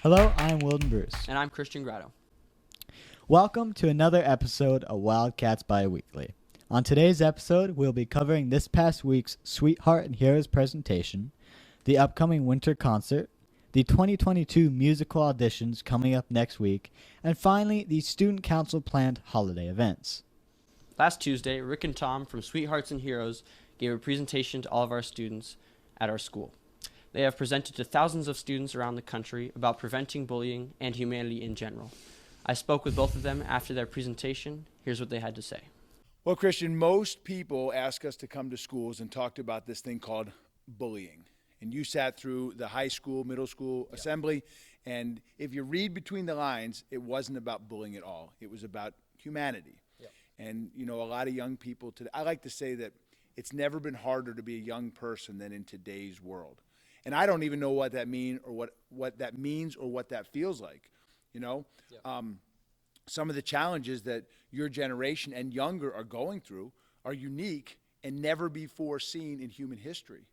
Hello, I'm Wilden Bruce. And I'm Christian Grotto. Welcome to another episode of Wildcats Biweekly. On today's episode, we'll be covering this past week's Sweetheart and Heroes presentation, the upcoming winter concert, the 2022 musical auditions coming up next week, and finally, the Student Council planned holiday events. Last Tuesday, Rick and Tom from Sweethearts and Heroes gave a presentation to all of our students at our school. They have presented to thousands of students around the country about preventing bullying and humanity in general. I spoke with both of them after their presentation. Here's what they had to say. Well, Christian, most people ask us to come to schools and talked about this thing called bullying. And you sat through the high school, middle school assembly, and if you read between the lines, it wasn't about bullying at all. It was about humanity. And, you know, a lot of young people today, I like to say that it's never been harder to be a young person than in today's world. And I don't even know what that means or what that means or what that feels like, you know. Some of the challenges that your generation and younger are going through are unique and never before seen in human history,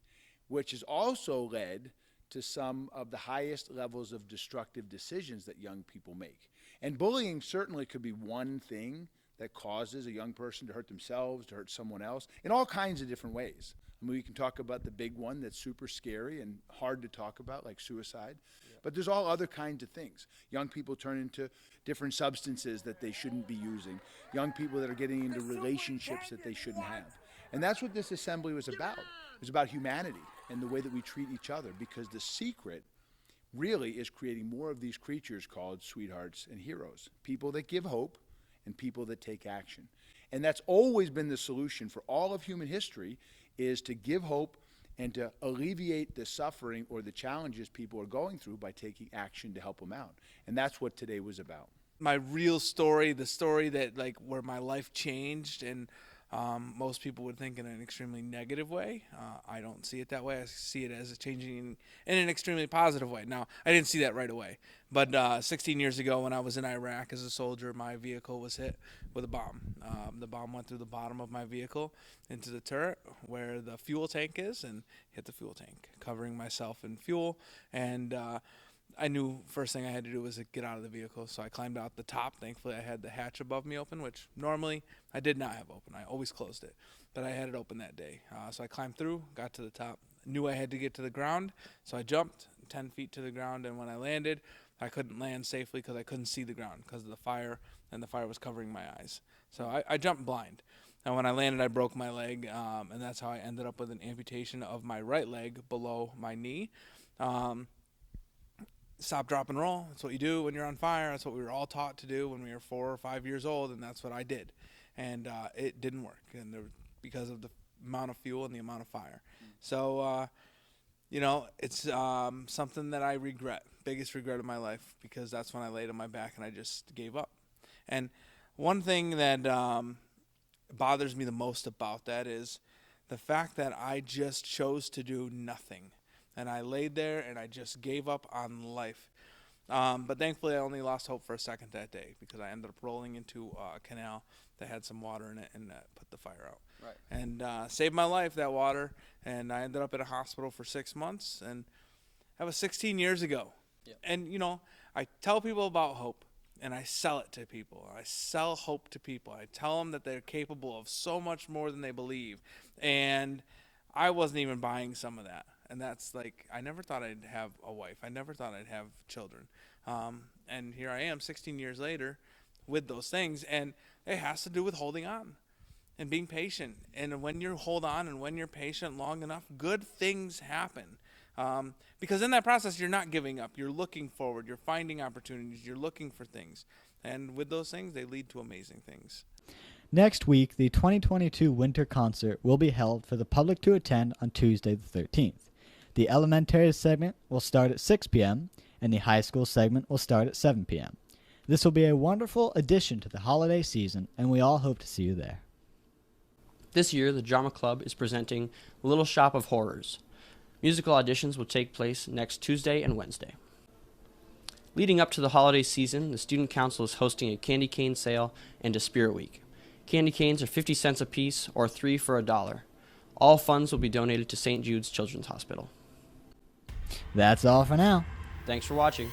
which has also led to some of the highest levels of destructive decisions that young people make. And bullying certainly could be one thing that causes a young person to hurt themselves, to hurt someone else, in all kinds of different ways. I mean, we can talk about the big one that's super scary and hard to talk about, like suicide. But there's all other kinds of things. Young people turn into different substances that they shouldn't be using. Young people that are getting into relationships that they shouldn't have. And that's what this assembly was about. It was about humanity and the way that we treat each other, because the secret really is creating more of these creatures called sweethearts and heroes, people that give hope and people that take action. And that's always been the solution for all of human history, is to give hope and to alleviate the suffering or the challenges people are going through by taking action to help them out. And that's what today was about. My real story, the story that where my life changed, and most people would think in an extremely negative way. I don't see it that way. I see it as changing in an extremely positive way. Now, I didn't see that right away, but 16 years ago when I was in Iraq as a soldier, my vehicle was hit with a bomb. The bomb went through the bottom of my vehicle into the turret where the fuel tank is and hit the fuel tank, covering myself in fuel. And I knew first thing I had to do was to get out of the vehicle, so I climbed out the top. Thankfully, I had the hatch above me open, which normally I did not have open. I always closed it, but I had it open that day. So I climbed through, got to the top, knew I had to get to the ground, so I jumped 10 feet to the ground, and when I landed, I couldn't land safely because I couldn't see the ground because of the fire, and the fire was covering my eyes. So I jumped blind. And when I landed, I broke my leg, and that's how I ended up with an amputation of my right leg below my knee. Stop, drop, and roll. That's what you do when you're on fire. That's what we were all taught to do when we were 4 or 5 years old, and that's what I did. And it didn't work, and because of the amount of fuel and the amount of fire. So, you know, it's something that I regret, biggest regret of my life, because that's when I laid on my back and I just gave up. And one thing that bothers me the most about that is the fact that I just chose to do nothing. And I laid there and I just gave up on life. But thankfully, I only lost hope for a second that day, because I ended up rolling into a canal that had some water in it and put the fire out. Right. And saved my life, that water. And I ended up in a hospital for 6 months. And that was 16 years ago. Yeah. And, you know, I tell people about hope, and I sell it to people. I sell hope to people. I tell them that they're capable of so much more than they believe. And I wasn't even buying some of that. And that's I never thought I'd have a wife. I never thought I'd have children. And here I am 16 years later with those things. And it has to do with holding on and being patient. And when you hold on and when you're patient long enough, good things happen. Because in that process, you're not giving up. You're looking forward. You're finding opportunities. You're looking for things. And with those things, they lead to amazing things. Next week, the 2022 winter concert will be held for the public to attend on Tuesday the 13th. The elementary segment will start at 6 p.m., and the high school segment will start at 7 p.m. This will be a wonderful addition to the holiday season, and we all hope to see you there. This year, the Drama Club is presenting Little Shop of Horrors. Musical auditions will take place next Tuesday and Wednesday. Leading up to the holiday season, the Student Council is hosting a candy cane sale and a Spirit Week. Candy canes are 50 cents a piece, or 3 for $1. All funds will be donated to St. Jude's Children's Hospital. That's all for now. Thanks for watching.